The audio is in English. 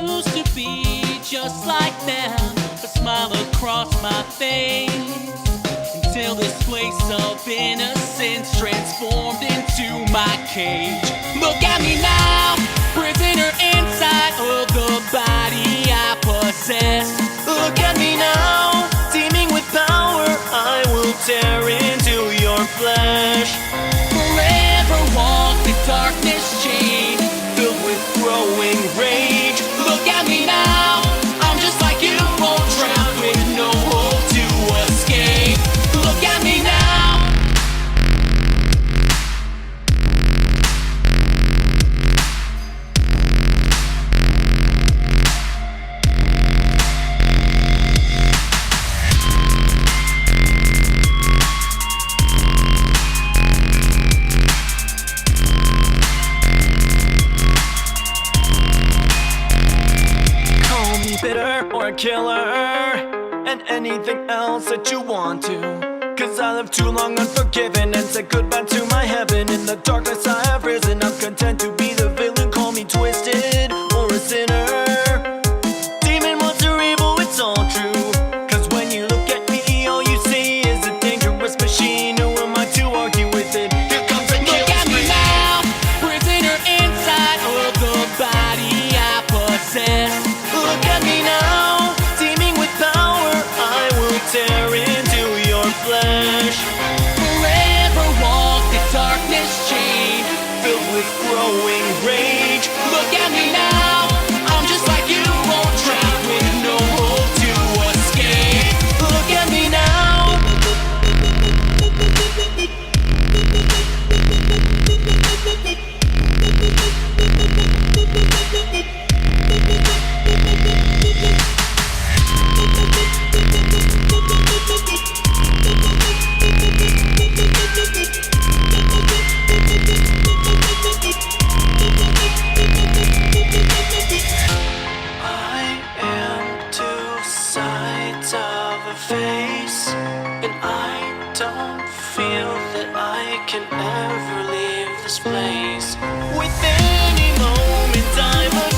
used to be just like them, a smile across my face, until this place of innocence transformed into my cage. Look at me now, prisoner inside of the body I possess. Look at me now, teeming with power, I will tear into your flesh. Forever walk the darkness chain, filled with growing rage. Look at me now, I'm just like you, all trapped with no hope to escape. Look at me now. Bitter or a killer, and anything else that you want to. Cause I lived too long unforgiven and said goodbye to my heaven. In the darkness I have risen, I'm content to be the villain. Call me twisted or a sinner, demon, monster, evil, it's all true. Cause when you look at me, all you see is a dangerous machine. Who am I to argue with it? Here comes and kills me. Look at me now, prisoner inside of the body I possess. Look at me now, teeming with power, I will tear into your flesh. Forever walk the darkness chain, Filled with growing rage. look at me now, I'm just like you, all trapped with no hope to escape. Look at me now. I am two sides of a face, and I don't feel that I can ever leave this place. With any moment I'm a